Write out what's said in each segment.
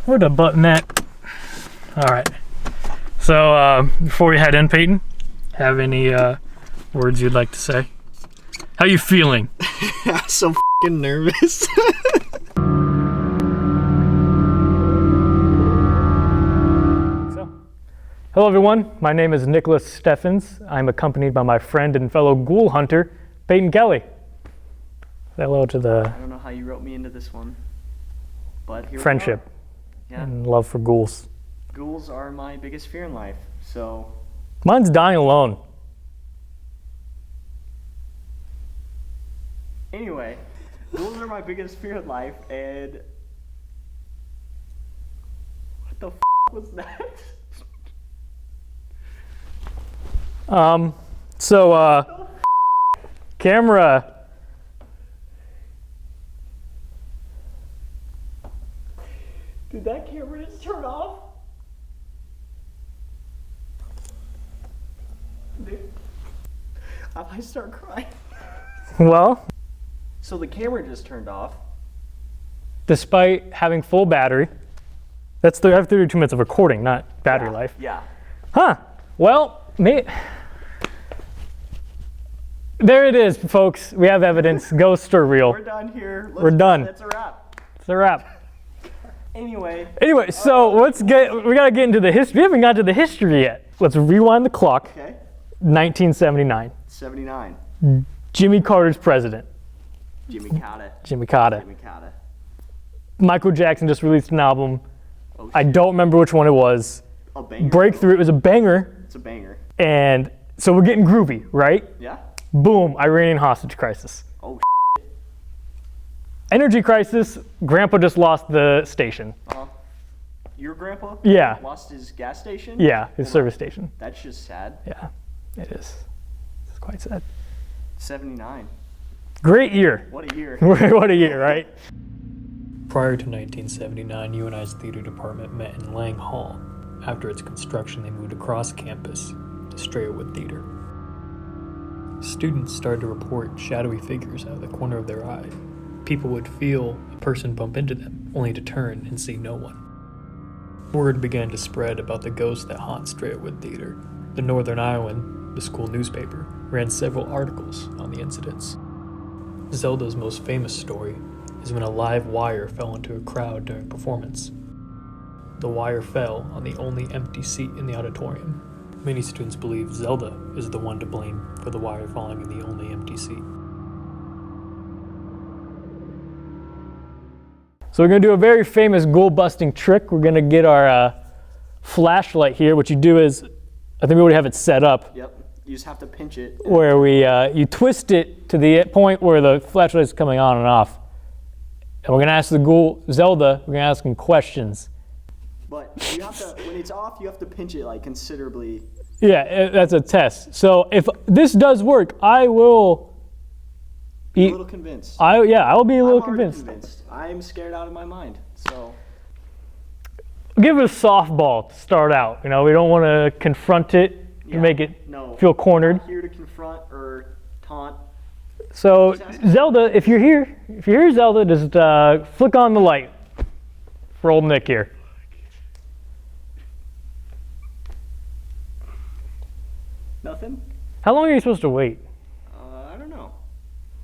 Where'd the button at? All right. So before we head in, Peyton, have any words you'd like to say? How you feeling? I'm so f***ing nervous. So, hello everyone. My name is Nicholas Steffens. I'm accompanied by my friend and fellow ghoul hunter, Peyton Kelly. Say hello to the... I don't know how you wrote me into this one, but here friendship. we are. Yeah. And love for ghouls. Ghouls are my biggest fear in life, so... Mine's dying alone. Anyway, ghouls are my biggest fear in life, and... What the f*** was that? Camera. Did that camera just turn off? Dude, I might start crying. Well, So the camera just turned off. despite having full battery, I have 32 minutes of recording, not battery life. Yeah. Huh. Well, there it is, folks. We have evidence. Ghosts are real. We're done here. We're done. That's a wrap. It's a wrap. Anyway, So we gotta get into the history. We haven't got to the history yet. Let's rewind the clock. okay. 1979. 79. Jimmy Carter's president. Jimmy Carter. Jimmy Carter. Jimmy Carter. Michael Jackson just released an album. Oh, I shit. don't remember which one it was. A banger. Breakthrough. It was a banger. It's a banger. And so we're getting groovy, right? Yeah? Boom, Iranian hostage crisis. Oh, Energy crisis, Grandpa just lost the station. your grandpa? Yeah. Lost his gas station? Yeah, his service station. That's just sad. Yeah, it is. It's quite sad. 79. Great year. What a year. What a year, right? Prior to 1979, UNI's theater department met in Lang Hall. After its construction, they moved across campus to Strayowood Theater. Students started to report shadowy figures out of the corner of their eye. People would feel a person bump into them, only to turn and see no one. Word began to spread about the ghosts that haunt Strayowood Theater. The Northern Iowan, the school newspaper, ran several articles on the incidents. Zelda's most famous story is when a live wire fell into a crowd during performance. The wire fell on the only empty seat in the auditorium. Many students believe Zelda is the one to blame for the wire falling in the only empty seat. So we're going to do a very famous ghoul-busting trick. We're going to get our flashlight here. What you do is, I think we already have it set up, Yep. You just have to pinch it. where you twist it to the point where the flashlight is coming on and off. And we're going to ask the ghoul, Zelda, we're going to ask him questions. But you have to, when it's off, you have to pinch it like considerably. Yeah, that's a test. So if this does work, I will... I'm a little convinced. I will be a little I'm already convinced. I'm scared out of my mind. So Give it a softball to start out. We don't want to confront it yeah, and make it no, feel cornered. I'm not here to confront or taunt. So Zelda, if you're here, Zelda, just flick on the light for old Nick here. Nothing? How long are you supposed to wait? I don't know.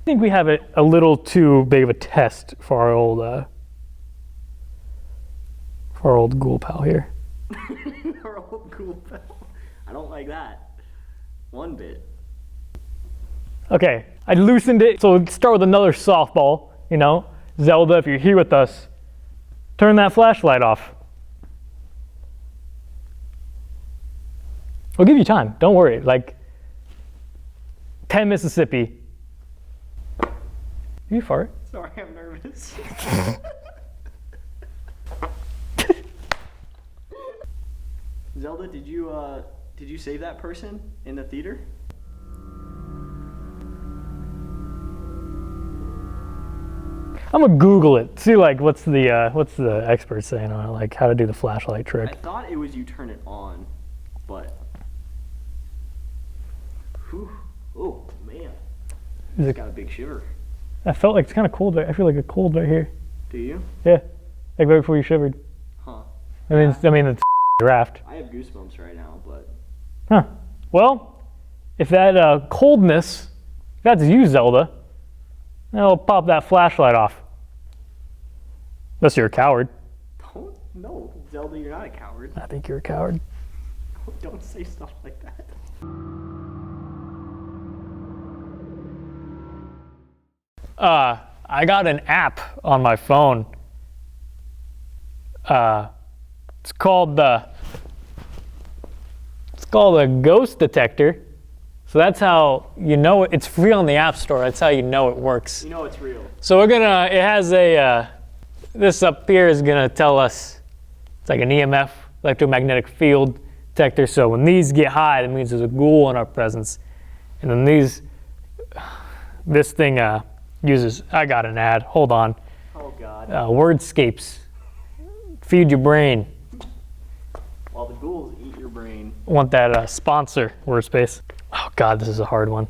I think we have it a little too big of a test for our old ghoul pal here. Our old cool pal. I don't like that. One bit. Okay, I loosened it. So we'll start with another softball. Zelda, if you're here with us, turn that flashlight off. We'll give you time. Don't worry. Like 10 Mississippi. You fart? Sorry, I'm nervous. Zelda, did you save that person in the theater? I'm gonna Google it. See what's the expert saying on it, how to do the flashlight I trick. thought it was you turn it on, but. Whew. Oh man, it's got a big shiver. I felt like it's kind of cold. I feel like a cold right here. Do you? Yeah, like right before you shivered. Huh. I mean, it's draft. I have goosebumps right now, but Huh. Well, if that coldness, if that's you, Zelda, I'll pop that flashlight off. Unless you're a coward. no, Zelda, you're not a coward. I think you're a coward. Don't say stuff like that. I got an app on my phone. It's called a ghost detector. So that's how you know it's free on the App Store. That's how you know it works. You know it's real. So it has this up here is gonna tell us, it's like an EMF, electromagnetic field detector. So when these get high, that means there's a ghoul in our presence. And then this thing uses, I got an ad, hold on. Oh God. Wordscapes, feed your brain. While the ghouls eat your brain. Want that sponsor, Wordspace. Oh God, this is a hard one.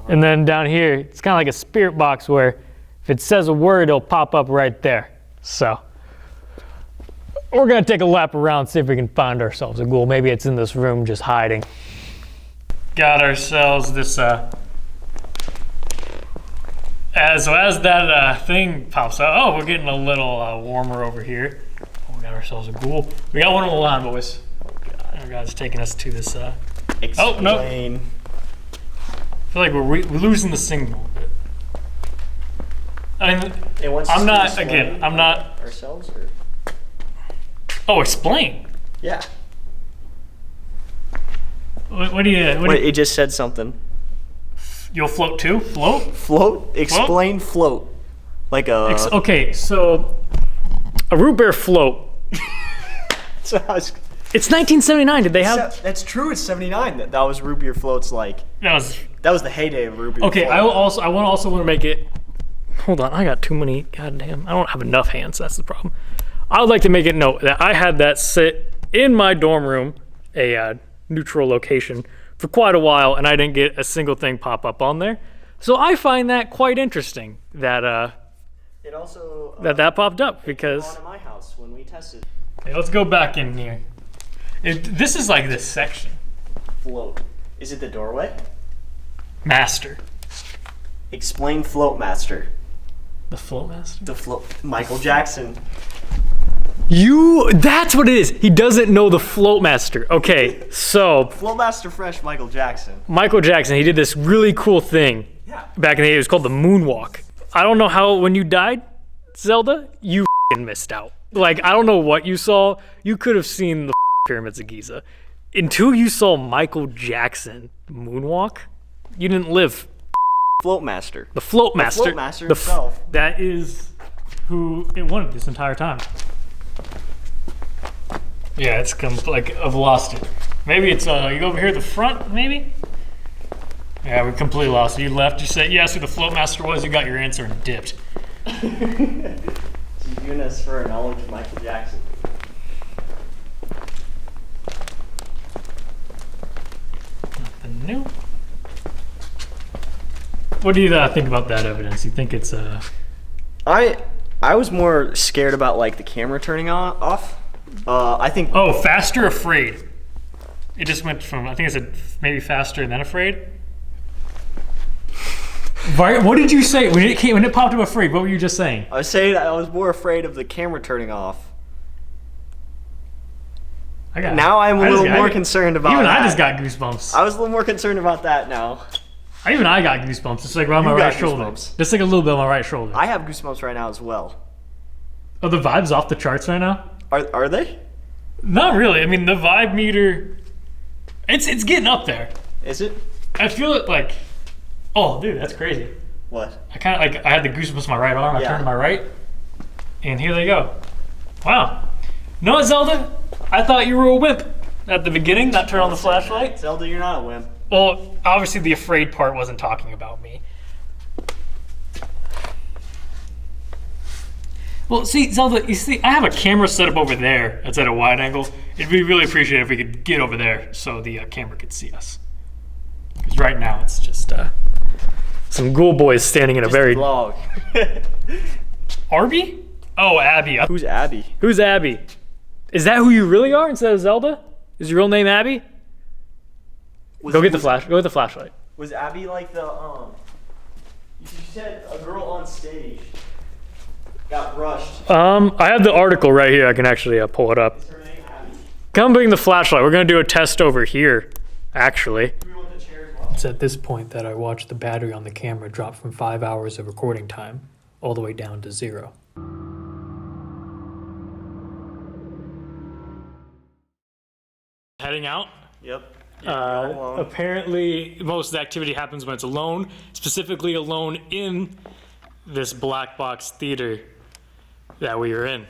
And then down here, it's kind of like a spirit box where if it says a word, it'll pop up right there. So we're gonna take a lap around, see if we can find ourselves a ghoul. Maybe it's in this room just hiding. Got ourselves this, as that thing pops out, oh, we're getting a little warmer over here. Oh, we got ourselves a ghoul. We got one on the line, boys. Oh God, our guy's taking us to this, Explain. Oh, no. I feel like we're losing the signal a bit. I mean, I'm not. Ourselves or? Oh, explain. Yeah. What do you? Wait, it just said something. You'll float too? Float? Float? Explain float. Like a. Okay, so a root beer float. So I was, it's 1979. Did they have? That's true. It's 79. That was root beer floats. Like that was the heyday of root beer. Okay, float. I want to make it. Hold on, I got too many. Goddamn, I don't have enough hands. That's the problem. I would like to make it note that I had that sit in my dorm room, a neutral location, for quite a while, and I didn't get a single thing pop up on there. So I find that quite interesting that it also that popped up because. It came on in my house when we tested. Okay, let's go back in here. This is like this section. Float. Is it the doorway? Master. Explain float master. The float master? The float. Michael Jackson. That's what it is. He doesn't know the float master. Okay, so. Float master fresh Michael Jackson. Michael Jackson, he did this really cool thing. Yeah. Back in the day, it was called the moonwalk. I don't know how, when you died, Zelda, you missed out. Like, I don't know what you saw. You could have seen the pyramids of Giza. Until you saw Michael Jackson moonwalk, you didn't live. Float master. The float master. The float master himself. That is who it wanted this entire time. Yeah, it's like I've lost it. Maybe it's you go over here at the front, maybe? Yeah, we completely lost it. You left, you said you asked who the float master was, you got your answer and dipped. She's doing us for our knowledge of Michael Jackson. Nothing new. What do you think about that evidence? You think it's I was more scared about like the camera turning off. I think. Oh, faster, afraid. It just went from, I think it said maybe faster and then afraid. What did you say when it popped up afraid? What were you just saying? I was saying I was more afraid of the camera turning off. Now I'm a little more concerned about even that. I just got goosebumps. I was a little more concerned about that now. Even I got goosebumps. It's like around my right shoulder. Goosebumps. Just like a little bit on my right shoulder. I have goosebumps right now as well. Oh, the vibe's off the charts right now? Are they? Not really. I mean, the vibe meter, it's getting up there. Is it? I feel it like, oh, dude, that's crazy. What? I kind of like, I had the goosebumps on my right arm. I turned to my right, and here they go. Wow. No, Zelda, I thought you were a wimp at the beginning, not turn on the flashlight. Zelda, you're not a wimp. Well, obviously the afraid part wasn't talking about me. Well, see, Zelda, you see, I have a camera set up over there that's at a wide angle. It'd be really appreciated if we could get over there so the camera could see us. Because right now it's just some ghoul boys standing in a very... vlog. Arby? Oh, Abby. Who's Abby? Who's Abby? Is that who you really are instead of Zelda? Is your real name Abby? Go get the flashlight. Was Abby like the You said a girl on stage got rushed. I have the article right here. I can actually pull it up. Is her name Abby? Come bring the flashlight. We're gonna do a test over here, actually. Do we want the chair as well? It's at this point that I watched the battery on the camera drop from 5 hours of recording time all the way down to 0. Heading out. Yep. Alone. Apparently, most of the activity happens when it's alone, specifically alone in this black box theater that we are in.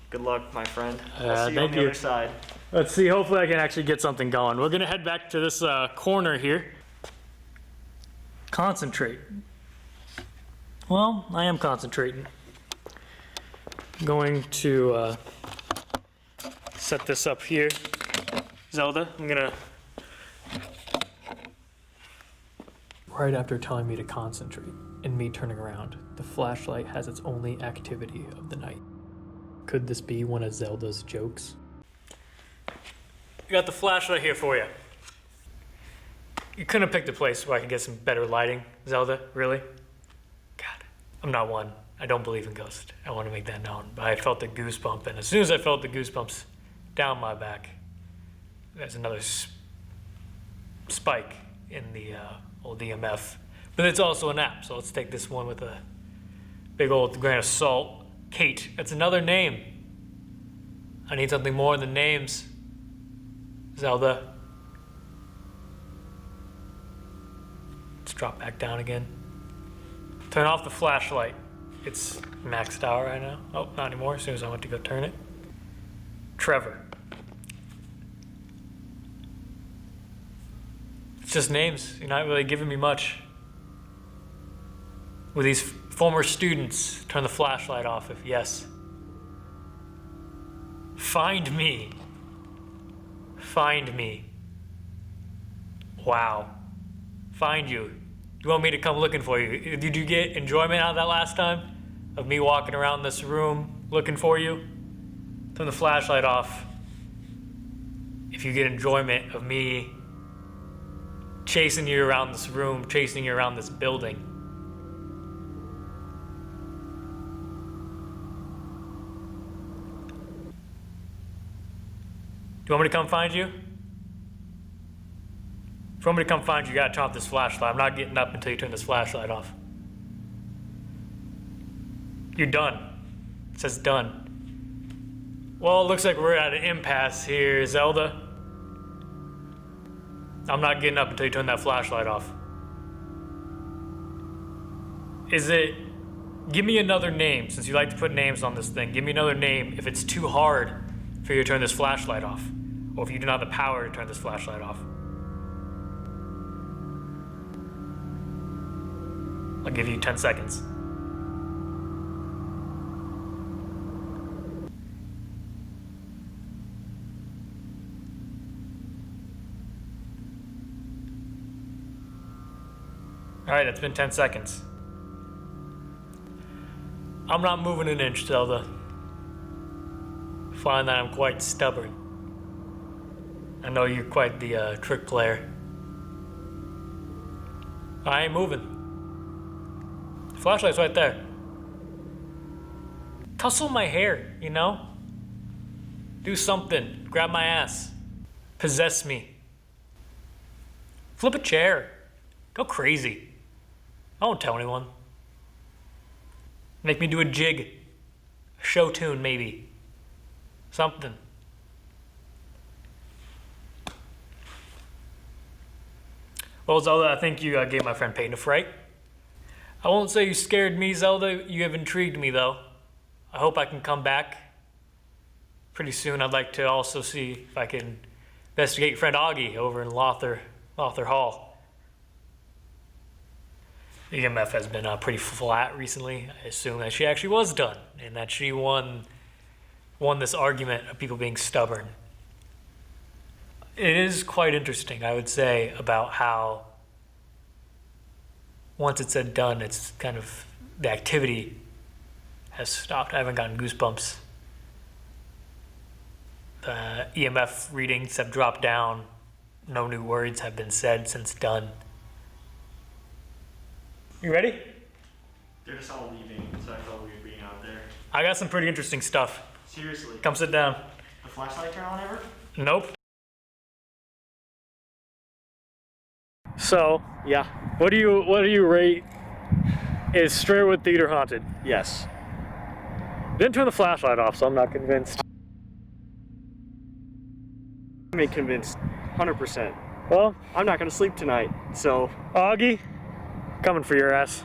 Good luck, my friend. I'll see you on thank the you. other side. Let's see, hopefully I can actually get something going. We're gonna head back to this corner here. Concentrate. Well, I am concentrating. I'm going to set this up here. Zelda, I'm gonna... Right after telling me to concentrate and me turning around, the flashlight has its only activity of the night. Could this be one of Zelda's jokes? I got the flashlight here for you. You couldn't have picked a place where I could get some better lighting, Zelda, really? God, I'm not one. I don't believe in ghosts. I want to make that known. But I felt the goosebump, and as soon as I felt the goosebumps down my back, there's another spike in the old EMF. But it's also an app, so let's take this one with a big old grain of salt. Kate, that's another name. I need something more than names. Zelda. Let's drop back down again. Turn off the flashlight. It's maxed out right now. Oh, not anymore, as soon as I went to go turn it. Trevor. It's just names. You're not really giving me much. Will these former students turn the flashlight off if yes? Find me. Find me. Wow. Find you. You want me to come looking for you? Did you get enjoyment out of that last time? Of me walking around this room looking for you? Turn the flashlight off. If you get enjoyment of me chasing you around this room, chasing you around this building. Do you want me to come find you? If you want me to come find you, you gotta turn off this flashlight. I'm not getting up until you turn this flashlight off. You're done. It says done. Well, it looks like we're at an impasse here, Zelda. I'm not getting up until you turn that flashlight off. Give me another name, since you like to put names on this thing. Give me another name if it's too hard for you to turn this flashlight off. Or if you do not have the power to turn this flashlight off. I'll give you 10 seconds. Alright, that's been 10 seconds. I'm not moving an inch, Zelda. Find that I'm quite stubborn. I know you're quite the trick player. I ain't moving. The flashlight's right there. Tussle my hair, you know? Do something. Grab my ass. Possess me. Flip a chair. Go crazy. I won't tell anyone. Make me do a jig. A show tune, maybe. Something. Well, Zelda, I think you gave my friend Peyton a fright. I won't say you scared me, Zelda. You have intrigued me, though. I hope I can come back pretty soon. I'd like to also see if I can investigate your friend Augie over in Lothar Hall. The EMF has been pretty flat recently. I assume that she actually was done and that she won this argument of people being stubborn. It is quite interesting, I would say, about how once it's said done, it's kind of the activity has stopped. I haven't gotten goosebumps. The EMF readings have dropped down. No new words have been said since done. You ready? They're just all leaving, so I felt weird being out there. I got some pretty interesting stuff. Seriously. Come sit down. The flashlight turn on ever? Nope. So, Yeah. what do you rate is Strayrwood Theater haunted? Yes. Didn't turn the flashlight off, so I'm not convinced. I'm convinced. 100%. Well, I'm not gonna sleep tonight, so. Augie, coming for your ass.